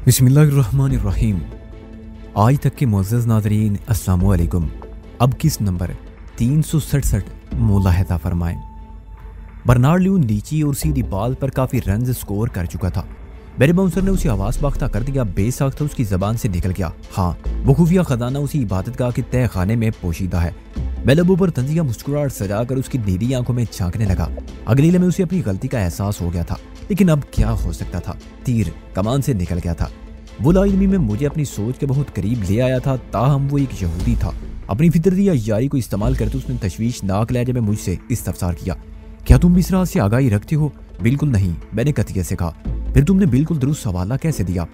बिस्मिल्लाहिर्रहमानिर्रहीम। आज तक के मुअज़्ज़ज़ नाज़रीन अस्सलामु अलैकुम। अब किस नंबर 367 मुलाहिज़ा फरमाएं। बर्नार्ड ल्यू नीची और सीधी बाल पर काफ़ी रन्स स्कोर कर चुका था। मेरे बाउंसर ने उसे आवाज़ बाख्ता कर दिया। बेसाख्ता उसकी ज़बान से निकल गया, हाँ वो खुफिया खजाना उसी इबादतगाह के तय खाने में पोशीदा है। मैं लबों पर तंजिया मुस्कुराहट सजाकर उसकी नीली आंखों में झांकने लगा। अगली लम्हे उसे अपनी गलती का एहसास हो गया था, लेकिन अब क्या हो सकता था। तीर कमान से निकल गया था। वो लाइल्मी में मुझे अपनी सोच के बहुत करीब ले आया था। ताहम वो एक यहूदी था। अपनी फितरती यारी को इस्तेमाल करते उसने तशवीशनाक लहजे में मुझसे इस्तफसार किया, क्या तुम इस रात से आगाही रखते हो? बिल्कुल नहीं, मैंने कतियत से कहा। फिर तुमने बिल्कुल दुरुस्त सवाला कैसे दिया?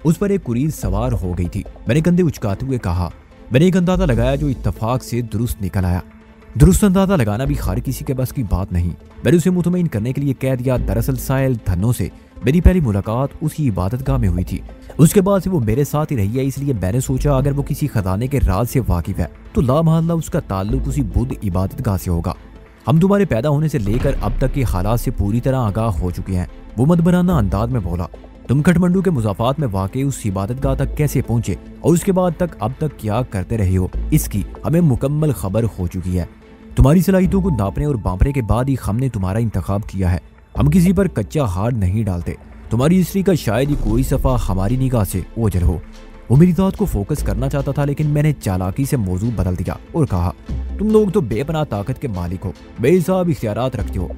उस पर एक कुरीद सवार हो गई थी। मैंने कंधे उचकाते हुए कहा, मैंने एक अंदाजा लगाया जो इत्तफाक से दुरुस्त निकल आया। दुरुस्त अंदाजा लगाना भी हर किसी के बस की बात नहीं। मैंने उसे मुतमईन करने के लिए कह दिया, दरअसल साहिल धन्नो से मेरी पहली मुलाकात उसकी इबादतगाह में हुई थी। उसके बाद से वो मेरे साथ ही रही है, इसलिए मैंने सोचा अगर वो किसी खजाने के राज से वाकिफ है तो लामहल्ला उसका ताल्लुक उसी बुद्ध इबादतगाह से होगा। हम तुम्हारे पैदा होने से लेकर अब तक के हालात से पूरी तरह आगाह हो चुके हैं। वो मदबराना अंदाज में बोला, तुम काठमांडू के मुजाफात में वाकई उस इबादतगाह तक कैसे पहुंचे और उसके बाद तक अब तक क्या करते रहे हो, इसकी हमें मुकम्मल खबर हो चुकी है। तुम्हारी सलाहियतों को नापने और बांपने के बाद ही हमने तुम्हारा इंतखाब किया है। हम किसी पर कच्चा हार नहीं डालते। तुम्हारी हिस्ट्री का शायद ही कोई सफ़ा हमारी निगाह से ओझल हो। वो मेरी बात को फोकस करना चाहता था, लेकिन मैंने चालाकी से मौजू बदल दिया और कहा, तुम लोग तो बेपनाह ताकत के मालिक हो, बेहिसाब इख्तियारात रखते हो।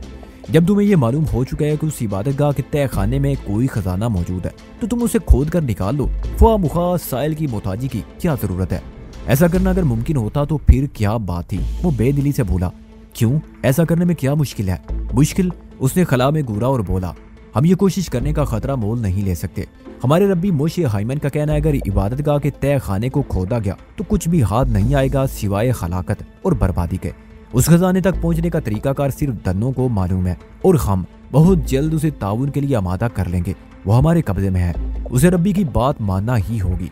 जब तुम्हें यह मालूम हो चुका है कि उस इबादतगाह के तय खाने में कोई खजाना मौजूद है तो तुम उसे खोद कर निकाल लो। ख्वाह मुखा साइल की मोहताजी की क्या जरूरत है? ऐसा करना अगर मुमकिन होता तो फिर क्या बात थी? वो बेदिली से बोला, क्यों, ऐसा करने में क्या मुश्किल है? मुश्किल? उसने खला में घूरा और बोला, हम ये कोशिश करने का खतरा मोल नहीं ले सकते। हमारे रब्बी मोशे हाइमन का कहना है अगर इबादतगाह के तय खाने को खोदा गया तो कुछ भी हाथ नहीं आएगा सिवाय हलाकत और बर्बादी के। उस खजाने तक पहुंचने का तरीकाकार सिर्फ धन्नों को मालूम है और हम बहुत जल्द उसे ताउन के लिए आमादा कर लेंगे। वो हमारे कब्जे में है, उसे रब्बी की बात मानना ही होगी।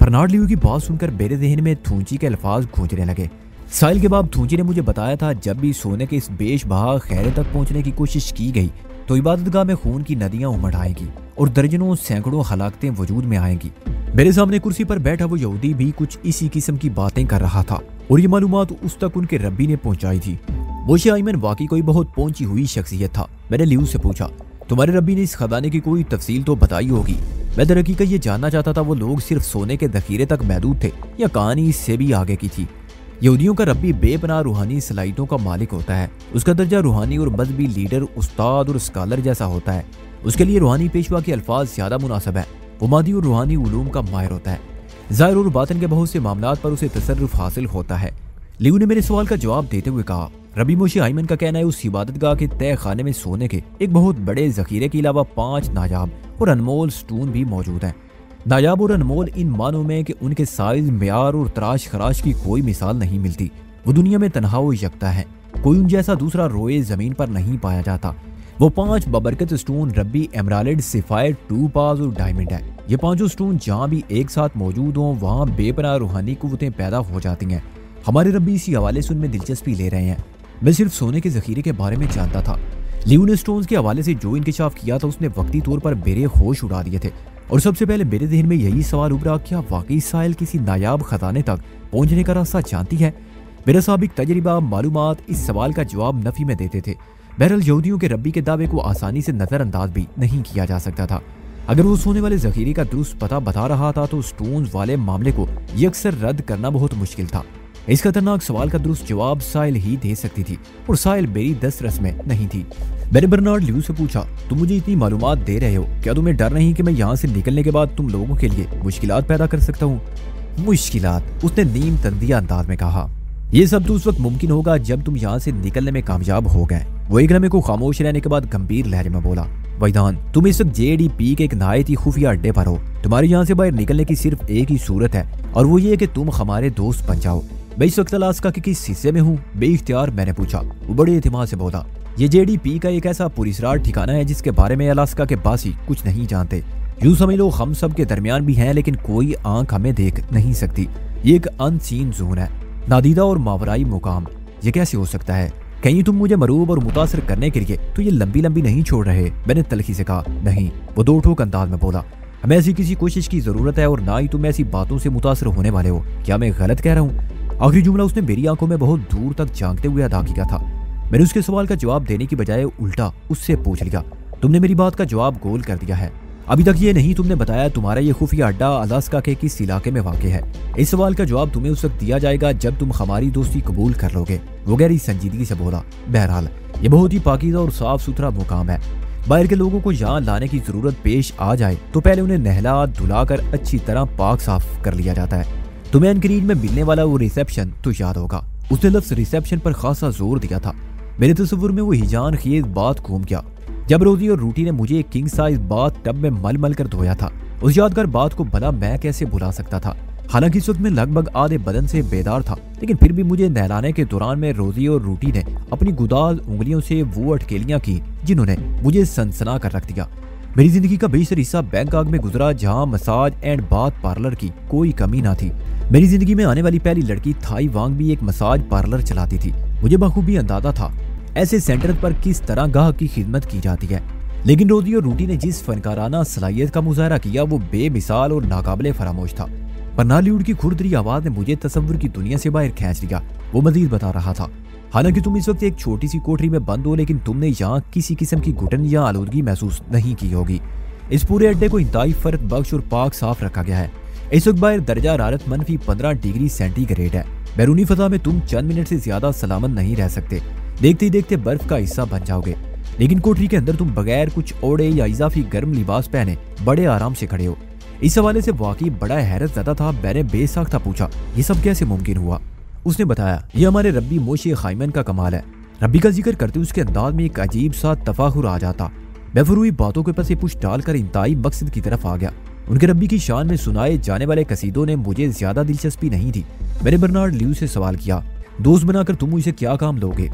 बर्नार्ड ल्यू की बात सुनकर मेरे जहन में थूंची के अल्फाज गूंजने लगे। साहिल के बाप थूंची ने मुझे बताया था, जब भी सोने के इस बेशबहा खैरे तक पहुंचने की कोशिश की गई तो इबादतगाह में खून की नदियां उमड़ आएंगी और दर्जनों सैकड़ों हलाकतें वजूद में आएंगी। मेरे सामने कुर्सी पर बैठा वो यहूदी भी कुछ इसी किस्म की बातें कर रहा था और ये मालूमात उस तक उनके रब्बी ने पहुंचाई थी। मोशे हाइमन वाकई कोई बहुत पहुंची हुई शख्सियत था। मैंने ल्यू से पूछा, तुम्हारे रब्बी ने इस खजाने की कोई तफसील तो बताई होगी? मैं दरहकीकत ये जानना चाहता था वो लोग सिर्फ सोने के जखीरे तक महदूद थे या कहानी इससे भी आगे की थी। यहूदियों का रब्बी बेपनाह रूहानी सलाहियतों का मालिक होता है। उसका दर्जा रूहानी और मजहबी लीडर, उस्ताद और स्कॉलर जैसा होता है। उसके लिए रूहानी पेशवा के अल्फाज ज्यादा मुनासिब है। वो मादी और रूहानी उलूम का माहिर होता है। ज़ाहिर और बातिन के बहुत से मामलात पर उसे तसर्रुफ हासिल होता है। ल्यू ने मेरे सवाल का जवाब देते हुए कहा, रब्बी मोशे हाइमन का कहना है उस इबादतगाह के तय खाने में सोने के एक बहुत बड़े जखीरे के अलावा 5 नायाब और अनमोल स्टून भी मौजूद हैं। नायाब और अनमोल इन मानों में कि उनके साइज, म्यार और तराश खराश की कोई मिसाल नहीं मिलती। वो दुनिया में तन्हा व यकता है, कोई उन जैसा दूसरा रोए जमीन पर नहीं पाया जाता। वो 5 बबरकत स्टोन रब्बी, एमराल्ड, सिफायर, टूपाज और डायमंड है। ये 5 स्टोन जहाँ भी एक साथ मौजूद हों वहाँ बेपनाह रूहानी कुव्वतें पैदा हो जाती हैं। हमारे रब्बी इसी हवाले से उनमें दिलचस्पी ले रहे हैं। मैं सिर्फ सोने के जखीरे के बारे में जानता था। ल्यू ने स्टोन्स के हवाले से जो इंकशाफ किया था उसने वक्ती तौर पर मेरे होश उड़ा दिए थे और सबसे पहले मेरे जहन में यही सवाल उभरा, क्या वाकई साहिल किसी नायाब खजाने तक पहुंचने का रास्ता जानती है? मेरा साबिक तजर्बा, मालूमात इस सवाल का जवाब नफी में देते थे। बहरहाल यहूदियों के रब्बी के दावे को आसानी से नजरअंदाज भी नहीं किया जा सकता था। अगर वो सोने वाले जखीरे का दुरुस्त पता बता रहा था तो स्टोन्स वाले मामले को यकसर रद्द करना बहुत मुश्किल था। इस खतरनाक सवाल का दुरुस्त जवाब साहिल ही दे सकती थी और साहिल मेरी दस्तरस में नहीं थी। मैंने बर्नार्ड ल्यू से पूछा, तुम मुझे इतनी मालूमात दे रहे हो, क्या तुम्हें डर नहीं कि मैं यहाँ से निकलने के बाद तुम लोगों के लिए मुश्किलात पैदा कर सकता हूँ? मुश्किलात? उसने नीम तंदिया अंदाज में कहा, ये सब तो उस वक्त मुमकिन होगा जब तुम यहाँ से निकलने में कामयाब हो गए। वो एक लम्हे को खामोश रहने के बाद गंभीर लहजे में बोला, वैदान, तुम इस वक्त JDP के एक नहायत ही खुफिया अड्डे पर हो। तुम्हारे यहाँ से बाहर निकलने की सिर्फ एक ही सूरत है और वो ये कि तुम हमारे दोस्त बन जाओ। मैं इस वक्त अलास्का के किस हिस्से में हूँ? बेइख्तियार मैंने पूछा। वो बड़े एतमाद से बोला, ये JDP का एक ऐसा पुरस्रार ठिकाना है जिसके बारे में अलास्का के बासी कुछ नहीं जानते। यूं समझ लो हम सब के दरमियान भी हैं, लेकिन कोई आंख हमें देख नहीं सकती। ये एक अनसीन जोन है, नादीदा और मावराई मुकाम। ये कैसे हो सकता है? कहीं तुम मुझे मरूब और मुतासर करने के लिए तो ये लंबी लंबी नहीं छोड़ रहे? मैंने तलखी से कहा। नहीं, वो दो ठोक अंदाज में बोला। हमें ऐसी किसी कोशिश की जरूरत है और ना ही तुम ऐसी बातों से मुतासर होने वाले हो। क्या मैं गलत कह रहा हूँ? आखिरी जुमला उसने मेरी आंखों में बहुत दूर तक झांकते हुए अदा किया था। मैंने उसके सवाल का जवाब देने की बजाय उल्टा उससे पूछ लिया, तुमने मेरी बात का जवाब गोल कर दिया है। अभी तक ये नहीं तुमने बताया तुम्हारा ये खुफिया अड्डा अलास्का के किस इलाके में वाक़ है। इस सवाल का जवाब तुम्हें उस वक्त दिया जाएगा जब तुम हमारी दोस्ती कबूल कर लोगे। वो गहरी संजीदगी से बोला, बहरहाल ये बहुत ही पाकीज़ा और साफ सुथरा मुकाम है। बाहर के लोगों को यहाँ लाने की जरूरत पेश आ जाए तो पहले उन्हें नहला धुलाकर अच्छी तरह पाक साफ कर लिया जाता है। तुम्हें एनकरीज में मिलने वाला वो रिसेप्शन तो याद होगा। उसने लफ्ज रिसेप्शन पर खासा जोर दिया था। मेरे तस्वुर में वो हिजान खेज बात घूम गया जब रोजी और रूटी ने मुझे एक किंग साइज बाथ टब में मल मल कर धोया था। उस यादगार बात को भला मैं कैसे भुला सकता था। हालांकि इस वक्त मैं लगभग आधे बदन से बेदार था, लेकिन फिर भी मुझे नहलाने के दौरान में रोजी और रूटी ने अपनी गुदाल उंगलियों से वो अटकेलियां की जिन्होंने मुझे सनसना कर रख दिया। मेरी जिंदगी का बेशतर हिस्सा बैंकॉक में गुजरा जहां मसाज एंड बाथ पार्लर की कोई कमी ना थी। मेरी जिंदगी में आने वाली पहली लड़की थाई वांग भी एक मसाज पार्लर चलाती थी। मुझे बखूबी अंदाजा था ऐसे सेंटर पर किस तरह गाहक की खिदमत की जाती है। लेकिन रोजी और रूटी ने जिस फनकाराना सलाहियत का मुजाहरा किया वो बेमिसाल और नाकाबिले फरामोश था। पर नालीवुड की खुरदरी आवाज ने मुझे तस्वुर की दुनिया से बाहर खींच लिया। वो मजीद बता रहा था, हालांकि तुम इस वक्त एक छोटी सी कोठरी में बंद हो, लेकिन तुमने यहाँ किसी किस्म की घुटन या आलूदगी महसूस नहीं की होगी। इस पूरे अड्डे को इंतहाई फर्क बख्श और पाक साफ रखा गया है। इस वक्त बाहर दर्जा हरारत -15 डिग्री सेंटीग्रेड है। बैरूनी फजा में तुम चंद मिनट से ज्यादा सलामत नहीं रह सकते। देखते ही देखते बर्फ का हिस्सा बन जाओगे। लेकिन कोठरी के अंदर तुम बगैर कुछ ओढ़े या इजाफी गर्म लिबास पहने बड़े आराम से खड़े हो। इस हवाले से वाकई बड़ा हैरत ज़दा था। मैंने बेसाख्ता पूछा, ये सब कैसे मुमकिन हुआ? उसने बताया, ये हमारे रब्बी मोशे खाइमन का कमाल है। रब्बी का जिक्र करते उसके अंदाज में एक अजीब सा तफाखुर आ जाता। मैं फरूई बातों के पसे पुश डालकर इंतहाई मकसद की तरफ आ गया। उनके रब्बी की शान में सुनाए जाने वाले कसीदों ने मुझे ज्यादा दिलचस्पी नहीं थी। मैंने बर्नार्ड ल्यू से सवाल किया, दोस्त बनाकर तुम मुझसे क्या काम लोगे?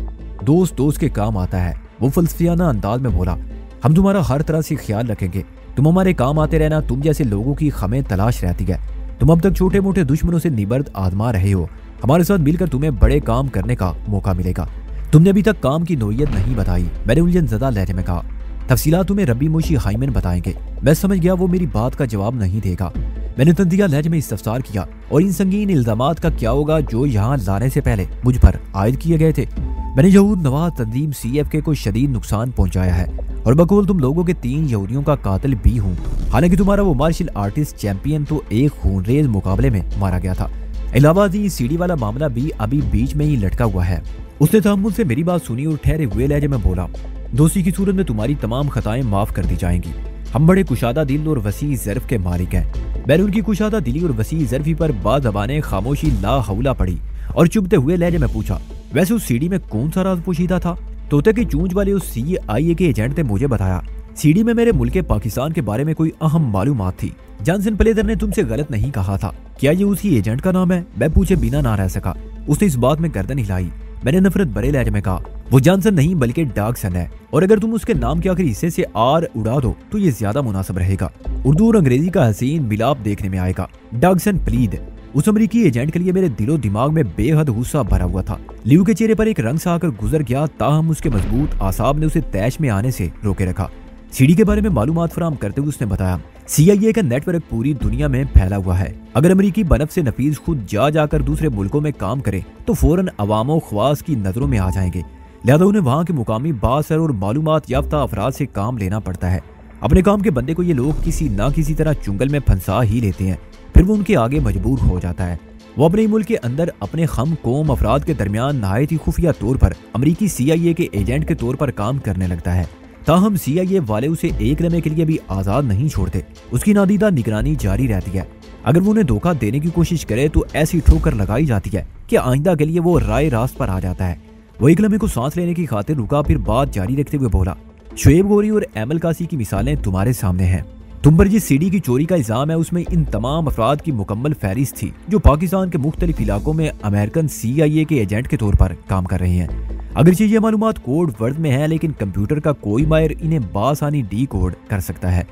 दोस्त दोस्त के काम आता है, वो फलसफियाना अंदाज में बोला। हम तुम्हारा हर तरह से ख्याल रखेंगे। तुम हमारे काम आते रहना। तुम जैसे लोगों की हमें तलाश रहती है। तुम अब तक छोटे मोटे दुश्मनों से निबर्द आजमा रहे हो। हमारे साथ मिलकर तुम्हें बड़े काम करने का मौका मिलेगा। तुमने अभी तक काम की नोयत नहीं बताई, मैंने उलझन ज़दा लहजे में कहा। तफसीलात तुम्हें रब्बी मोशी खाइमन बताएंगे। मैं समझ गया वो मेरी बात का जवाब नहीं देगा। मैंने तंदिया लहजे में इस्तफसार किया, और इन संगीन इल्जामात का क्या होगा जो यहाँ लाने से पहले मुझ पर आयद किए गए थे? मैंने यहूद नवाज तंजीम CFK को शदीद नुकसान पहुंचाया है, और बकौल तुम लोगों के 3 यहूदियों का कातिल भी हूँ। हालांकि तुम्हारा वो मार्शल आर्टिस्ट चैंपियन तो एक खूनरेज मुकाबले में मारा गया था। इलाहाबादी सीडी वाला मामला भी अभी बीच में ही लटका हुआ है। उसने तहम्मुल से मेरी बात सुनी और ठहरे हुए लहजे में बोला, दोस्ती की सूरत में तुम्हारी तमाम खताएं माफ कर दी जाएंगी। हम बड़े कुशादा दिल और वसी ज़र्फ के मालिक हैं। मैंने उनकी कुशादा दिली और वसी ज़र्फी पर बाज़बाने खामोशी ला हौला पड़ी और चुभते हुए लहजे में पूछा, वैसे उस सीडी में कौन सा राज पोशीदा था? तोते की चूंज वाले उस CIA के एजेंट ने मुझे बताया। सीडी में मेरे मुल्क पाकिस्तान के बारे में कोई अहम मालूमात थी। जॉनसन प्लेजर ने तुमसे गलत नहीं कहा था। क्या ये उसी एजेंट का नाम है? मैं पूछे बिना ना रह सका। उसने इस बात में गर्दन हिलाई। मैंने नफरत भरे लहजे में कहा, वो जॉनसन नहीं बल्कि डॉगसन है, और अगर तुम उसके नाम के आखिरी हिस्से से R उड़ा दो तो ये ज्यादा मुनासिब रहेगा। उर्दू और अंग्रेजी का हसीन मिलाप देखने में आएगा। डॉगसन प्लीद। उस अमरीकी एजेंट के लिए मेरे दिलो दिमाग में बेहद गुस्सा भरा हुआ था। ल्यू के चेहरे पर एक रंग सा आकर गुजर गया, ताहम उसके मजबूत आसाब ने उसे तैश में आने से रोके रखा। सीडी के बारे में मालूमात फराम करते हुए उसने बताया, CIA का नेटवर्क पूरी दुनिया में फैला हुआ है। अगर अमरीकी बनफ से नफीस खुद जाकर दूसरे मुल्कों में काम करे तो फौरन अवामो ख्वास की नजरों में आ जाएंगे। लिहाजा उन्हें वहाँ के मुकामी बासर और मालूमात याफ्ता अफराद से काम लेना पड़ता है। अपने काम के बंदे को ये लोग किसी न किसी तरह चुंगल में फंसा ही लेते हैं, फिर वो उनके आगे मजबूर हो जाता है। वो अपने मुल्क के अंदर अपने खम कौम अफराद के दरमियान नहायत ही खुफिया तौर पर अमरीकी CIA के एजेंट के तौर पर काम करने लगता है। ताहम CIA वाले उसे एक लम्हे के लिए भी आज़ाद नहीं छोड़ते। उसकी नादीदा निगरानी जारी रहती है। अगर वो उन्हें धोखा देने की कोशिश करे तो ऐसी ठोकर लगाई जाती है कि आइंदा के लिए वो राय रास्त पर आ जाता है। वो एक लम्हे को सांस लेने की खातिर रुका, फिर बात जारी रखते हुए बोला, शुएब गोरी और एमल कासी की मिसालें तुम्हारे सामने हैं। तुम पर जिस सीडी की चोरी का इल्जाम है उसमें इन तमाम अफराद की मुकम्मल फहरिस्त थी जो पाकिस्तान के मुख्तलिफ इलाकों में अमेरिकन CIA के एजेंट के तौर पर काम कर रहे हैं। अगरचे ये मालूमात कोड वर्ड में है, लेकिन कंप्यूटर का कोई माहिर इन्हें बासानी डीकोड कर सकता है।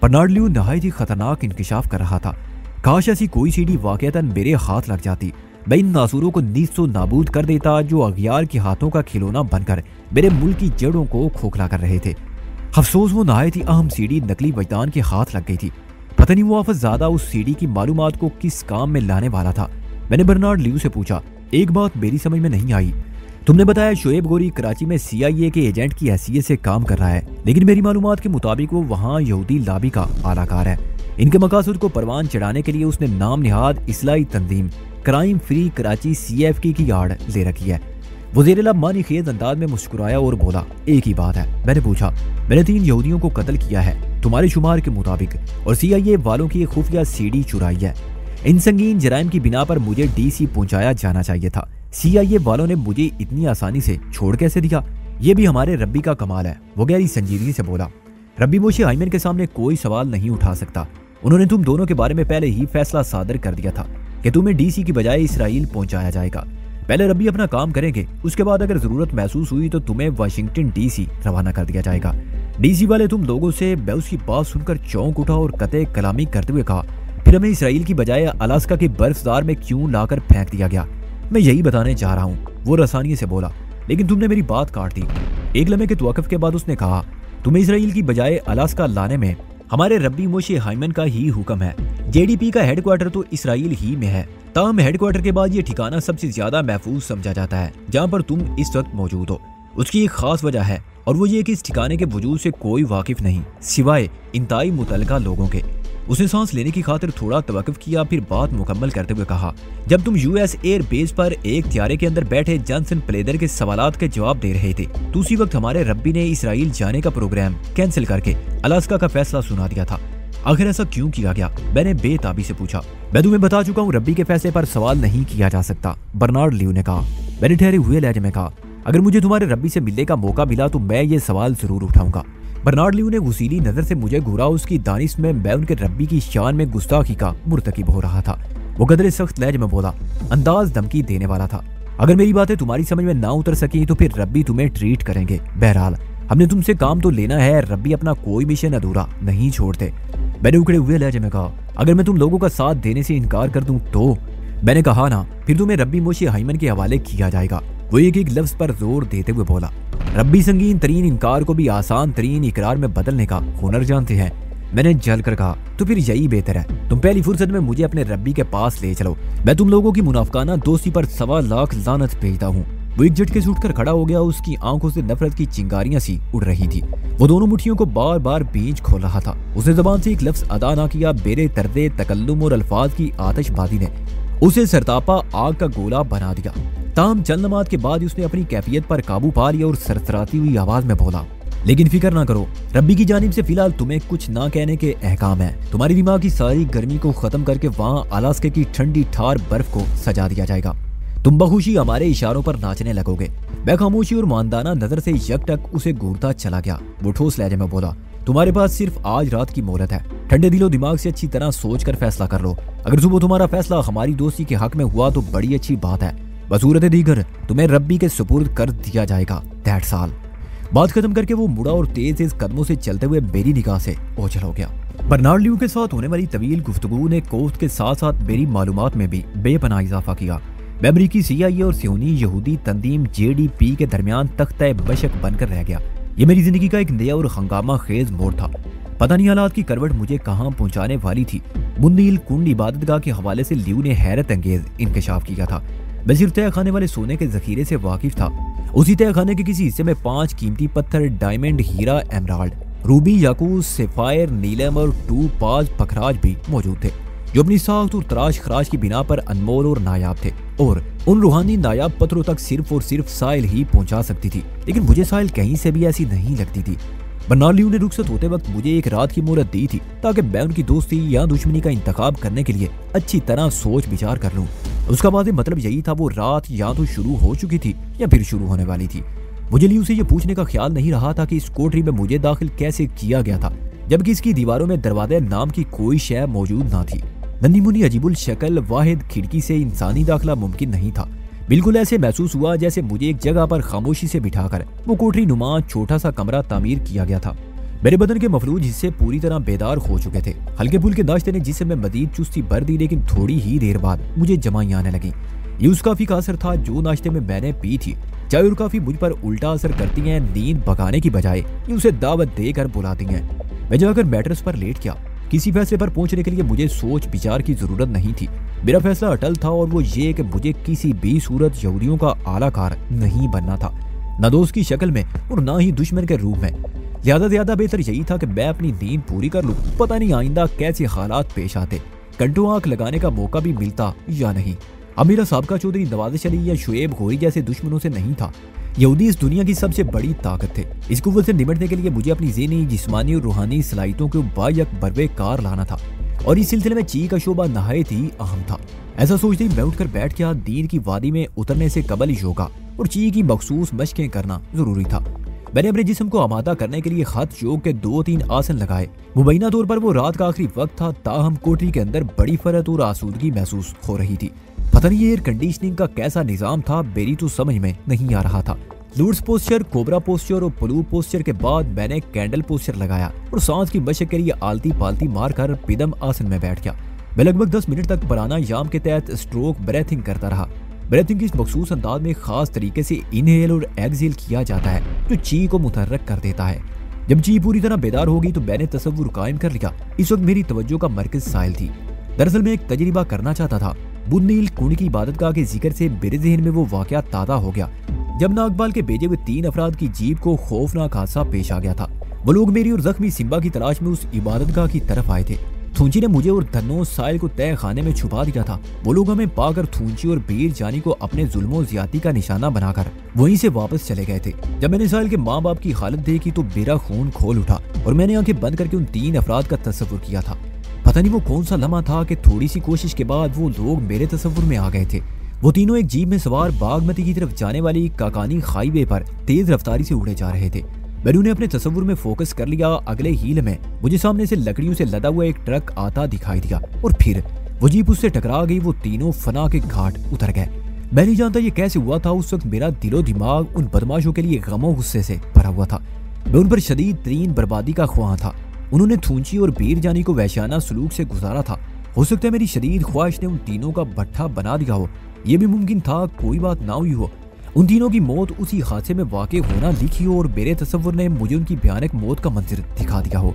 बर्नार्ड ल्यू नहायत ही खतरनाक इंकिशाफ कर रहा था। काश ऐसी कोई सीडी वाकईतन मेरे हाथ लग जाती। मैं इन नासूरों को नीस्तो नाबूद कर देता जो अगियार के हाथों का खिलौना बनकर मेरे मुल्क की जड़ों को खोखला कर रहे थे। अफसोस वो नहायत ही अहम सीडी नकली वजदान के हाथ लग गई थी। पता नहीं वो आफत ज़्यादा उस सीडी की मालूमात को किस काम में लाने वाला था। मैंने बर्नार्ड लियू से पूछा, एक बात मेरी समझ में नहीं आई। तुमने बताया शोएब गोरी कराची में CIA के एजेंट की हैसियत से काम कर रहा है, लेकिन मेरी मालूमात के मुताबिक वो वहाँ यहूदी लाबी का आलाकार है। इनके मकासद को परवान चढ़ाने के लिए उसने नाम निहाद इस्लाही तंजीम क्राइम फ्री कराची CFK की आड़ ले रखी है। वज़ीर मानी खेज अंदाज में मुस्कुराया और बोला, एक ही बात है। मैंने पूछा, मैंने 3 यहूदियों को कत्ल किया है तुम्हारे शुमार के मुताबिक, और CIA वालों की खुफिया CD चुराई है। इन संगीन जराइम की बिना पर मुझे DC पहुंचाया जाना चाहिए था। CIA वालों ने मुझे इतनी आसानी से छोड़ कैसे दिया? ये भी हमारे रब्बी का कमाल है, वो गहरी संजीदगी से बोला। रब्बी मोशे हाइमन के सामने कोई सवाल नहीं उठा सकता। उन्होंने तुम दोनों के बारे में पहले ही फैसला सादर कर दिया था कि तुम्हें DC की बजाय इसराइल पहुंचाया जाएगा। पहले रब्बी अपना काम करेंगे, उसके बाद अगर जरूरत महसूस हुई तो तुम्हें वाशिंगटन DC रवाना कर दिया जाएगा। DC वाले तुम लोगों से मैं उसकी बात सुनकर चौंक उठा और कते कलामी करते हुए कहा, फिर हमें इसराइल की बजाय अलास्का के बर्फदार में क्यों लाकर फेंक दिया गया? मैं यही बताने जा रहा हूँ, वो रसानी से बोला, लेकिन तुमने मेरी बात काट दी। एक लम्हे के तवक्कुफ के बाद उसने कहा, तुम्हें इसराइल की बजाय अलास्का लाने में हमारे रब्बी मोशे हाइमन का ही हुक्म है। JDP का हेडक्वार्टर तो इसराइल ही में है, ताहम हेडक्वार्टर के बाद ये ठिकाना सबसे ज्यादा महफूज समझा जाता है जहाँ पर तुम इस वक्त मौजूद हो। उसकी एक खास वजह है, और वो ये कि इस ठिकाने के वजूद से कोई वाकिफ नहीं सिवाय इंतहाई मुतल्लिका लोगों के। उसने सांस लेने की खातिर थोड़ा तवक्कुफ किया, फिर बात मुकम्मल करते हुए कहा, जब तुम US एयर बेस पर एक त्यारे के अंदर बैठे जॉनसन प्लेदर के सवालात के जवाब दे रहे थे तो उसी वक्त हमारे रब्बी ने इसराइल जाने का प्रोग्राम कैंसिल करके अलास्का का फैसला सुना दिया था। आखिर ऐसा क्यों किया गया? मैंने बेताबी से पूछा। मैं तुम्हें बता चुका हूँ, रब्बी के फैसले पर सवाल नहीं किया जा सकता, बर्नार्ड लियू ने कहा। मैंने ठहरे हुए लहजे में कहा, अगर मुझे तुम्हारे रब्बी से मिलने का मौका मिला तो मैं ये सवाल जरूर उठाऊंगा। बर्नार्ड लियू ने गुसीली नजर से मुझे घूरा। उसकी दानिश में मैं उनके रब्बी की शान में गुस्ताखी का मुर्तकिब हो रहा था। वो कदरे सख्त लहजे में बोला, अंदाज धमकी देने वाला था। अगर मेरी बातें तुम्हारी समझ में ना उतर सकी तो फिर रब्बी तुम्हें ट्रीट करेंगे। बहरहाल हमने तुमसे काम तो लेना है, रब्बी अपना कोई मिशन अधूरा नहीं छोड़ते। मैंने उखड़े हुए लहजे में कहा, अगर मैं तुम लोगों का साथ देने से इनकार कर दूं तो? मैंने कहा ना, फिर तुम्हें रब्बी मोशे हाइमन के हवाले किया जाएगा। वो एक एक लफ्ज पर जोर देते हुए बोला, रब्बी संगीन तरीन इनकार को भी आसान तरीन इकरार में बदलने का हुनर जानते हैं। मैंने जल कर कहा, तो फिर यही बेहतर है, तुम पहली फुर्सत में मुझे अपने रब्बी के पास ले चलो। मैं तुम लोगों की मुनाफकाना दोस्ती पर 1.25 लाख लानत भेजता हूँ। वो एक झटके से उठकर खड़ा हो गया। उसकी आंखों से नफरत की चिंगारियां सी उड़ रही थी। वो दोनों मुट्ठियों को बार बार बीच खोल रहा था। उसने जबान से एक लफ्ज अदा ना किया। बेरे दर्दे तकल्लुम और अल्फाज की आतिशबाजी ने उसे सरतापा आग का गोला बना दिया। ताम चंद नमाज के बाद उसने अपनी कैफियत पर काबू पा लिया और सरसराती हुई आवाज में बोला, लेकिन फिक्र ना करो, रब्बी की जानिब से फिलहाल तुम्हें कुछ ना कहने के अहकाम है। तुम्हारी दिमाग की सारी गर्मी को खत्म करके वहाँ अलास्का की ठंडी ठार बर्फ को सजा दिया जाएगा। तुम बखुशी हमारे इशारों पर नाचने लगोगे। मैं खामोशी और मानदाना नजर से यकटक उसे घूरता चला गया। वो ठोस लहजे में बोला, तुम्हारे पास सिर्फ आज रात की मोहलत है। ठंडे दिलो दिमाग से अच्छी तरह सोच कर फैसला कर लो। अगर सुबह तुम्हारा फैसला हमारी दोस्ती के हक में हुआ तो बड़ी अच्छी बात है, बसूरत दीगर तुम्हें रब्बी के सुपुर्द कर दिया जाएगा। That's all. बात खत्म करके वो मुड़ा और तेज कदमों से चलते हुए मेरी निगाह से ओझल हो गया। बर्नार्ड लियू के साथ होने वाली तवील गुफ्तगू ने कोफ्त के साथ साथ मेरी मालूमात में भी बेपनाह इजाफा किया। मैं अमरीकी CIA और सियोनी यहूदी तंजीम JDP के दरमियान तख्ता बशक बनकर रह गया। ये मेरी जिंदगी का एक नया और हंगामा खेज मोड़ था। पता नहीं हालात की करवट मुझे कहाँ पहुंचाने वाली थी। मुन्नील कुंड इबादतगाह के हवाले से लियू ने हैरत अंगेज इंकशाफ किया था। मैं सिर्फ तय खाने वाले सोने के जखीरे से वाकिफ था। उसी तय खाने के किसी हिस्से में 5 कीमती पत्थर डायमंड, हीरा, एमराल्ड, रूबी, याकूत, सेफायर, नीलम और टूपाज पखराज भी मौजूद थे, जो अपनी साख्त और तराश खराश की बिना पर अनमोल और नायाब थे। और उन रूहानी नायाब पत्थरों तक सिर्फ और सिर्फ साहिल ही पहुंचा सकती थी, लेकिन मुझे साहिल कहीं से भी ऐसी नहीं लगती थी। बर्नार्ड लियू ने रुखसत होते वक्त मुझे एक रात की मोहलत दी थी ताकि मैं उनकी दोस्ती या दुश्मनी का इंतखाब करने के लिए अच्छी तरह सोच विचार कर लूं। उसका वादे मतलब यही था, वो रात या तो शुरू हो चुकी थी या फिर शुरू होने वाली थी। मुझे लियू से यह पूछने का ख्याल नहीं रहा था कि इस कोठरी में मुझे दाखिल कैसे किया गया था, जबकि इसकी दीवारों में दरवाजे नाम की कोई शय मौजूद ना थी। नन्ही मुन्नी अजीबुल शक्ल वाहिद खिड़की से इंसानी दाखिला मुमकिन नहीं था। बिल्कुल ऐसे महसूस हुआ जैसे मुझे एक जगह पर खामोशी से बिठाकर वो कोठरी नुमा छोटा सा कमरा तामीर किया गया था। मेरे बदन के मफलूज हिस्से पूरी तरह बेदार हो चुके थे। हल्के फुल्के नाश्ते ने जिससे मैं मजीद चुस्ती भर दी, लेकिन थोड़ी ही देर बाद मुझे जमाई आने लगी। ये उस काफी का असर था जो नाश्ते में मैंने पी थी। चाय और काफी मुझ पर उल्टा असर करती हैं। नींद भगाने की बजाय ये उसे दावत देकर बुलाती हैं। मैं जाकर मैट्रेस पर लेट गया। किसी फैसले पर पहुंचने के लिए मुझे सोच विचार की जरूरत नहीं थी। मेरा फैसला अटल था और वो ये कि मुझे किसी भी सूरत यहूदियों का आलाकार नहीं बनना था, न दोस्त की शक्ल में और ना ही दुश्मन के रूप में। ज्यादा बेहतर यही था कि मैं अपनी नींद पूरी कर लूं। पता नहीं आइंदा कैसे हालात पेश आते, घंटों आंख लगाने का मौका भी मिलता या नहीं। अब मेरा साबका चौधरी नवाज़िश अली या शुएब गोरी जैसे दुश्मनों से नहीं था। यहूदी इस दुनिया की सबसे बड़ी ताकत थे। इस कुव्वत से निपटने के लिए मुझे अपनी ज़हनी, जिस्मानी और रूहानी सलाहियतों को बायक बरवे कार लाना था और इस सिलसिले में ची का शोबा नहायत ही अहम था। ऐसा सोचते ही मैं उठकर बैठ गया। दीन की वादी में उतरने से कबल योगा और ची की मखसूस मशकें करना जरूरी था। मैंने अपने जिस्म को आमादा करने के लिए खत योग के 2-3 आसन लगाए। मुबैना तौर पर वो रात का आखिरी वक्त था, ताहम कोठरी के अंदर बड़ी फरत और आसूदगी महसूस हो रही थी। पता नहीं एयर कंडीशनिंग का कैसा निजाम था, मेरी तो समझ में नहीं आ रहा था। लूड्स पोस्चर, कोबरा पोस्चर और प्लू पोस्चर के बाद मैंने कैंडल पोस्चर लगाया और सांस की मशक के लिए आलती पालती मारकर पिदम आसन में बैठ गया। मैं लगभग 10 मिनट तक प्राणायाम के तहत स्ट्रोक ब्रेथिंग करता रहा। ब्रेथिंग की इस मखसूस अंदाज में खास तरीके से इनहेल और एक्सहेल किया जाता है, जो ची को मुतहर्रिक कर देता है। जब ची पूरी तरह बेदार हो गई तो मैंने तसव्वुर कायम कर लिया। इस वक्त मेरी तवज्जो का मरकज साहिल थी। दरअसल मैं एक तजर्बा करना चाहता था। बुन्नील कुंड की इबादतगाह के जिक्र से मेरे ज़हन में वो वाकया ताज़ा हो गया जब नागबाल के भेजे हुए 3 अफराद की जीप को खौफनाक हादसा पेश आ गया था। वो लोग मेरी और जख्मी सिम्बा की तलाश में उस इबादतगाह की तरफ आए थे। थूंची ने मुझे और धन्नो साहिल को तय खाने में छुपा दिया था। वो लोग हमें पाकर थूंची और बीर जानी को अपने जुल्मों ज्यादती का निशाना बनाकर वहीं से वापस चले गए थे। जब मैंने साहिल के माँ बाप की हालत देखी तो मेरा खून खोल उठा और मैंने आंखें बंद करके उन 3 अफराद का तस्वुर किया था। पता नहीं वो कौन सा लम्हा था कि थोड़ी सी कोशिश के बाद वो लोग मेरे तस्वुर में आ गए थे। वो तीनों एक जीप में सवार बागमती की तरफ जाने वाली काकानी हाईवे पर तेज रफ्तारी से उड़े जा रहे थे। मैंने उन्हें अपने तस्वुर में फोकस कर लिया। अगले हील में मुझे सामने से लकड़ियों से लदा हुआ एक ट्रक आता दिखाई दिया और फिर वो जीप उससे टकरा गई। वो तीनों फना के घाट उतर गए। मैं नहीं जानता ये कैसे हुआ था। उस वक्त मेरा दिलो दिमाग उन बदमाशों के लिए गमों गुस्से से भरा हुआ था। मैं उन पर शदीद तरीन बर्बादी का ख्वाह था। उन्होंने थूंची और बीर जानी को वैश्याना सलूक से गुजारा था। हो सकता है मेरी शदीद ख्वाहिश ने उन तीनों का भट्ठा बना दिया हो। ये भी मुमकिन था कोई बात ना हुई हो। उन तीनों की मौत उसी हादसे में वाक़े होना लिखी हो और मेरे तस्वुर ने मुझे उनकी भयानक मौत का मंजर दिखा दिया हो।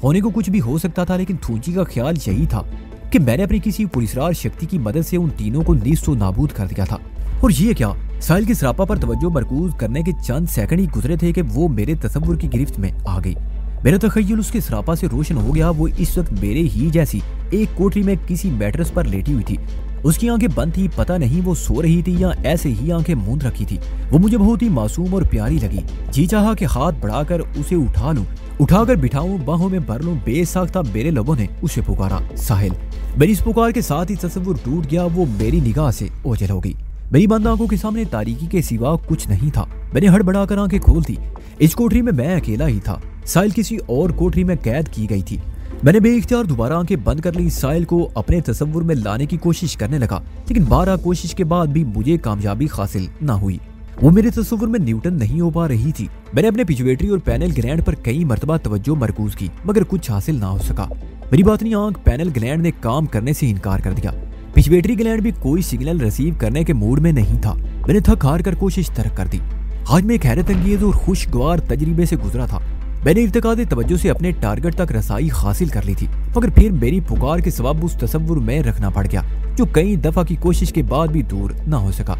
होने को कुछ भी हो सकता था, लेकिन थूंची का ख्याल यही था कि मैंने अपनी किसी पुलिसरार शक्ति की मदद से उन तीनों को नीस्तो नाबूद कर दिया था। और ये क्या, साहिल की सरापा पर तवज्जो मरकूज करने के चंद सेकंड ही गुजरे थे कि वो मेरे तस्वुर की गिरफ्त में आ गई। मेरा तखय्युल उसके सरापा से रोशन हो गया। वो इस वक्त मेरे ही जैसी एक कोठरी में किसी मैट्रेस पर लेटी हुई थी। उसकी आंखें बंद थी। पता नहीं वो सो रही थी या ऐसे ही आंखें मूंद रखी थी। वो मुझे बहुत ही मासूम और प्यारी लगी। जी चाहा कि हाथ बढ़ाकर उसे उठा लूं, उठाकर बिठाऊं, बाहों में भर लूं। बेसाख्ता मेरे लोगों ने उसे पुकारा, साहिल। मेरी इस पुकार के साथ ही तस्वुर टूट गया। वो मेरी निगाह से ओझल हो गई। मेरी बंद आंखों के सामने तारीकी के सिवा कुछ नहीं था। मैंने हड़बड़ाकर आंखें खोल दी। इस कोठरी में मैं अकेला ही था। साहिल किसी और कोठरी में कैद की गई थी। मैंने बेइख्तियार दोबारा आंखें बंद कर ली। साहिल को अपने तस्वुर में लाने की कोशिश करने लगा, लेकिन 12 कोशिश के बाद भी मुझे कामयाबी हासिल ना हुई। वो मेरे तस्वुर में न्यूटन नहीं हो पा रही थी। मैंने अपने पिचवेटरी और पैनल ग्लैंड पर कई मरतबा तवज्जो मरकूज की, मगर कुछ हासिल ना हो सका। मेरी बातनी आंख पैनल ग्लैंड ने काम करने से इनकार कर दिया। पिचवेटरी ग्लैंड भी कोई सिग्नल रिसीव करने के मूड में नहीं था। मैंने थक हार कर कोशिश तर्क कर दी। आज मैं एक हैरत अंगेज और खुशगवार तजर्बे से गुजरा था। मैंने इर्तिकाद तवज्जो से अपने टारगेट तक रसाई हासिल कर ली थी, मगर फिर मेरी पुकार के सबब उस तस्वुर में रखना पड़ गया, जो कई दफा की कोशिश के बाद भी दूर ना हो सका।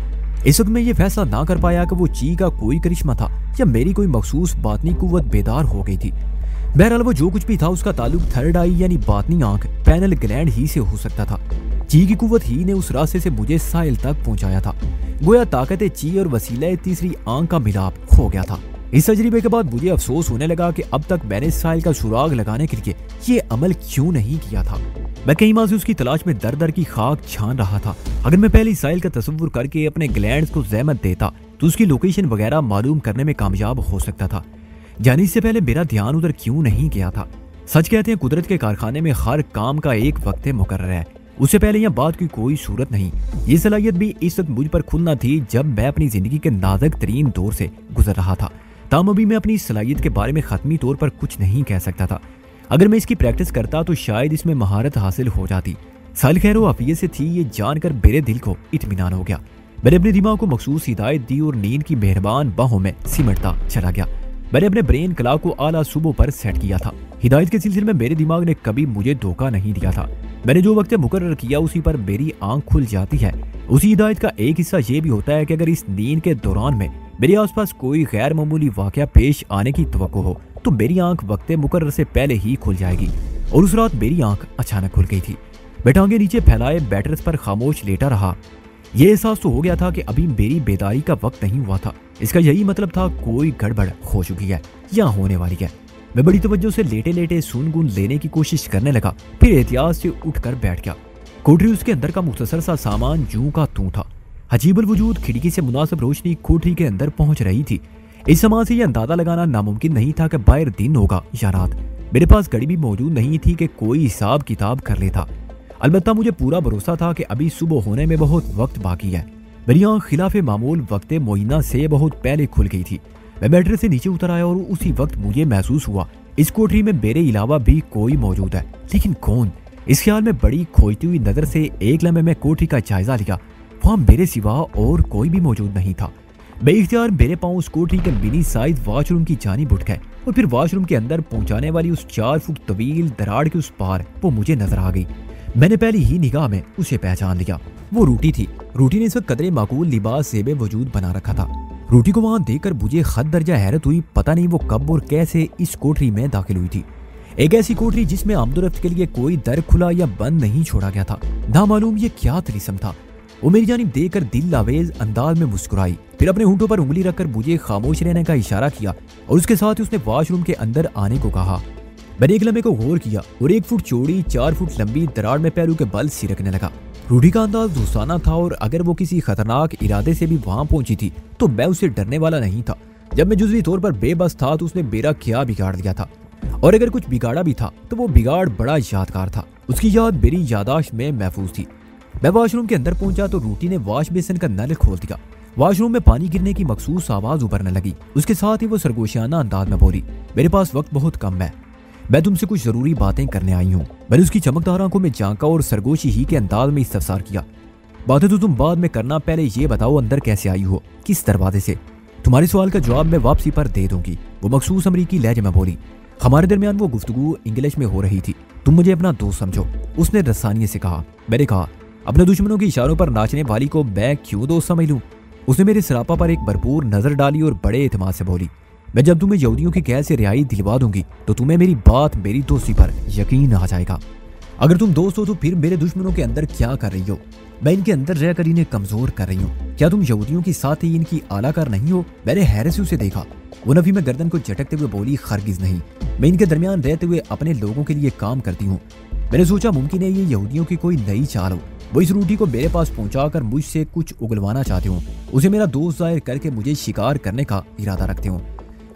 इस वक्त मैं ये फैसला ना कर पाया कि वो ची का कोई करिश्मा था या मेरी कोई मखसूस बातनी कुव्वत बेदार हो गई थी। बहरहाल वो जो कुछ भी था उसका ताल्लुक थर्ड आई यानी बातनी आंख पैनल ग्लैंड ही से हो सकता था। ची की कुव्वत ही ने उस रास्ते से मुझे साहिल तक पहुंचाया था। गोया ताकत ची और वसीला तीसरी आंख का मिलाप हो गया था। इस तजर्बे के बाद मुझे अफसोस होने लगा कि अब तक मैंने साहिल का सुराग लगाने के लिए ये अमल क्यों नहीं किया था। मैं कई माह से उसकी तलाश में दर दर की खाक छान रहा था। अगर मैं पहले साहिल का तस्वुर करके अपने ग्लैंड्स को ज़हमत देता तो उसकी लोकेशन वगैरह मालूम करने में कामयाब हो सकता था। जाने से पहले मेरा ध्यान उधर क्यों नहीं गया था। सच कहते हैं कुदरत के कारखाने में हर काम का एक वक्त मुकर्रर है। उससे पहले यह बात की कोई सूरत नहीं। ये सलाहियत भी इस वक्त मुझ पर खुलना थी जब मैं अपनी जिंदगी के नाजुक तरीन दौर से गुजर रहा था। ताम अभी मैं अपनी सलाहियत के बारे में खत्मी तौर पर कुछ नहीं कह सकता था। अगर मैं इसकी प्रैक्टिस करता तो शायद इसमें महारत हासिल हो जाती। साहिल खैर आफियत से थी, ये जानकर मेरे दिल को इत्मीनान हो गया। मैंने अपने दिमाग को मखसूस हिदायत दी और नींद की मेहरबान बाहों में सिमटता चला गया। मैंने अपने ब्रेन क्लॉक को आला सुबह पर सेट किया था। हिदायत के सिलसिले में मेरे दिमाग ने कभी मुझे धोखा नहीं दिया था। मैंने जो वक्त मुकर्रर किया उसी पर मेरी आंख खुल जाती है। उसी हिदायत का एक हिस्सा ये भी होता है कि अगर इस नींद के दौरान में मेरे आसपास कोई गैर मामूली वाकया पेश आने की तवक्को हो तो मेरी आंख वक्त मुकर्रर से पहले ही खुल जाएगी। और उस रात मेरी आंख अचानक खुल गई थी। मैं टांगे नीचे फैलाए बैटर्स पर खामोश लेटा रहा। ये एहसास तो हो गया था कि अभी मेरी बेदारी का वक्त नहीं हुआ था। इसका यही मतलब था कोई गड़बड़ हो चुकी है या होने वाली है। मैं बड़ी तवज्जो से लेटे लेटे सुनगुन लेने की कोशिश करने लगा, फिर एहतियात से उठकर बैठ गया। कोठरी उसके अंदर का मुख्तसर सा सामान यूं का तू था। अजीबुल वजूद खिड़की से मुनासिब रोशनी कोठरी के अंदर पहुंच रही थी। इस सामान से यह अंदाजा लगाना नामुमकिन नहीं था कि बाहर दिन होगा या रात। मेरे पास घड़ी भी मौजूद नहीं थी कि कोई हिसाब किताब कर लेता। अलबत्ता मुझे पूरा भरोसा था कि अभी सुबह होने में बहुत वक्त बाकी है। मेरी आंख खिलाफ मामूल वक्त मुइना से बहुत पहले खुल गई थी। मैं बैटरी से नीचे उतर आया और उसी वक्त मुझे महसूस हुआ इस कोठरी में मेरे अलावा भी कोई मौजूद है, लेकिन कौन? इस ख्याल में बड़ी खोजती हुई नजर से एक लम्हे में कोठरी का जायजा लिया। वहां मेरे सिवा और कोई भी मौजूद नहीं था। बेइख्तियार मेरे पांव उस कोठरी के मिनी साइज वॉशरूम की जानिब उठ गए और फिर वॉशरूम के अंदर पहुंचाने वाली उस 4 फुट तवील दराड़ के उस पार वो मुझे नजर आ गई। मैंने पहली ही निगाह में उसे पहचान लिया। वो रूटी थी। रूटी ने इस वक्त कदरे माकूल लिबास सेबे वजूद बना रखा था। रूटी को वहां देखकर मुझे हद दर्जा हैरत हुई। पता नहीं वो कब और कैसे इस कोठरी में दाखिल हुई थी। एक ऐसी कोठरी जिसमें आमदोरफ्त के लिए कोई दर खुला या बंद नहीं छोड़ा गया था। ना मालूम ये क्या तिलिस्म था। वो मेरी जानिब देखकर दिल लावेज अंदाज में मुस्कुराई, फिर अपने होंठों पर उंगली रखकर मुझे खामोश रहने का इशारा किया और उसके साथ ही उसने वॉशरूम के अंदर आने को कहा। मैंने एक लम्हे को गौर किया और 1 फुट चौड़ी 4 फुट लंबी दरार में पैरों के बल सिरकने लगा। रूढ़ी का अंदाज दोस्ताना था और अगर वो किसी खतरनाक इरादे से भी वहां पहुंची थी तो मैं उससे डरने वाला नहीं था। जब मैं जुज़वी तौर पर बेबस था तो उसने मेरा क्या बिगाड़ दिया था, और अगर कुछ बिगाड़ा भी था तो वो बिगाड़ बड़ा यादगार था। उसकी याद मेरी यादाश्त में महफूज थी। मैं वॉशरूम के अंदर पहुंचा तो रूटी ने वॉश बेसिन का नल खोल दिया। वॉशरूम में पानी गिरने की मखसूस आवाज उभरने लगी। उसके साथ ही वो सरगोशियाना अंदाज में बोली, मेरे पास वक्त बहुत कम है, मैं तुमसे कुछ जरूरी बातें करने आई हूँ। मैंने उसकी चमकदार आंखों में झांका और सरगोशी ही के अंदाज में इस्तफसार किया। बातें तो तुम बाद में करना, पहले ये बताओ अंदर कैसे आई हो, किस दरवाजे से? तुम्हारे सवाल का जवाब मैं वापसी पर दे दूंगी, वो मखसूस अमरीकी लहजे में बोली। हमारे दरमियान वो गुफ्तगू इंग्लिश में हो रही थी। तुम मुझे अपना दोस्त समझो, उसने रसानिये से कहा। मैंने कहा, अपने दुश्मनों के इशारों पर नाचने वाली को मैं क्यों दोस्त समझ लूं? उसने मेरे सरापा पर एक भरपूर नजर डाली और बड़े एतमाद से बोली, मैं जब तुम्हें यहूदियों की कैद से रिहाई दिलवा दूंगी तो तुम्हें मेरी बात, मेरी दोस्ती पर यकीन आ जाएगा। अगर तुम दोस्त हो तो फिर मेरे दुश्मनों के अंदर क्या कर रही हो? मैं इनके अंदर रहकर इन्हें कमजोर कर रही हूँ। क्या तुम यहूदियों की साथ ही इनकी आलाकार नहीं हो? मैंने हैरत से उसे देखा। वो नफी में गर्दन को झटकते हुए बोली, खरगिज नहीं, मैं इनके दरमियान रहते हुए अपने लोगों के लिए काम करती हूँ। मैंने सोचा मुमकिन है ये यहूदियों की कोई नई चाल हो। वो इस रूटी को मेरे पास पहुंचाकर मुझसे कुछ उगलवाना चाहते हो, उसे मेरा दोस्त जाहिर करके मुझे शिकार करने का इरादा रखते हो।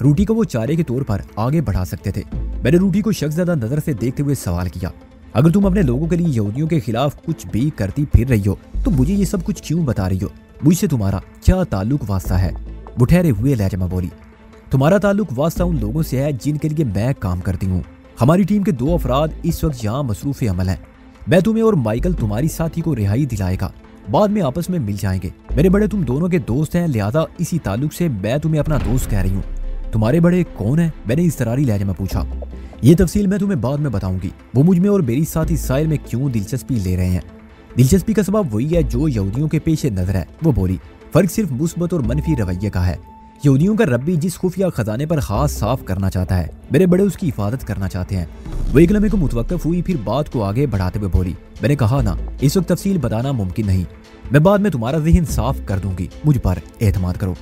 रूटी को वो चारे के तौर पर आगे बढ़ा सकते थे। मैंने रूटी को शख्सज़दा नजर से देखते हुए सवाल किया, अगर तुम अपने लोगों के लिए यहूदियों के खिलाफ कुछ भी करती फिर रही हो तो मुझे ये सब कुछ क्यों बता रही हो? मुझसे तुम्हारा क्या ताल्लुक वास्ता है? वो ठहरे हुए लहजे में बोली, तुम्हारा ताल्लुक वास्ता उन लोगों से है जिनके लिए मैं काम करती हूँ। हमारी टीम के 2 अफराद इस वक्त यहाँ मसरूफ अमल हैं। मैं तुम्हें और माइकल तुम्हारी साथी को रिहाई दिलाएगा, बाद में आपस में मिल जाएंगे। मेरे बड़े तुम दोनों के दोस्त हैं, लिहाजा इसी ताल्लुक से मैं तुम्हें अपना दोस्त कह रही हूँ। तुम्हारे बड़े कौन है? मैंने इस्तरारी लहजे में पूछा। ये तफसील मैं तुम्हें बाद में बताऊंगी। वो मुझ में और मेरी साथी साहिल में क्यों दिलचस्पी ले रहे हैं। दिलचस्पी का सबब वही है जो यहूदियों के पेश नजर है। वो बोली, फर्क सिर्फ मुस्बत और मनफी रवैये का है। यहूदियों का रब्बी जिस खुफिया खजाने पर हाथ साफ करना चाहता है, मेरे बड़े उसकी हिफाजत करना चाहते हैं। वो एक लम्हे को मुतवक्किफ हुई, फिर बात को आगे बढ़ाते हुए बोली, मैंने कहा ना, इस वक्त तफसील बताना मुमकिन नहीं। मैं बाद में तुम्हारा ज़हन साफ कर दूंगी, मुझ पर एतमाद करो।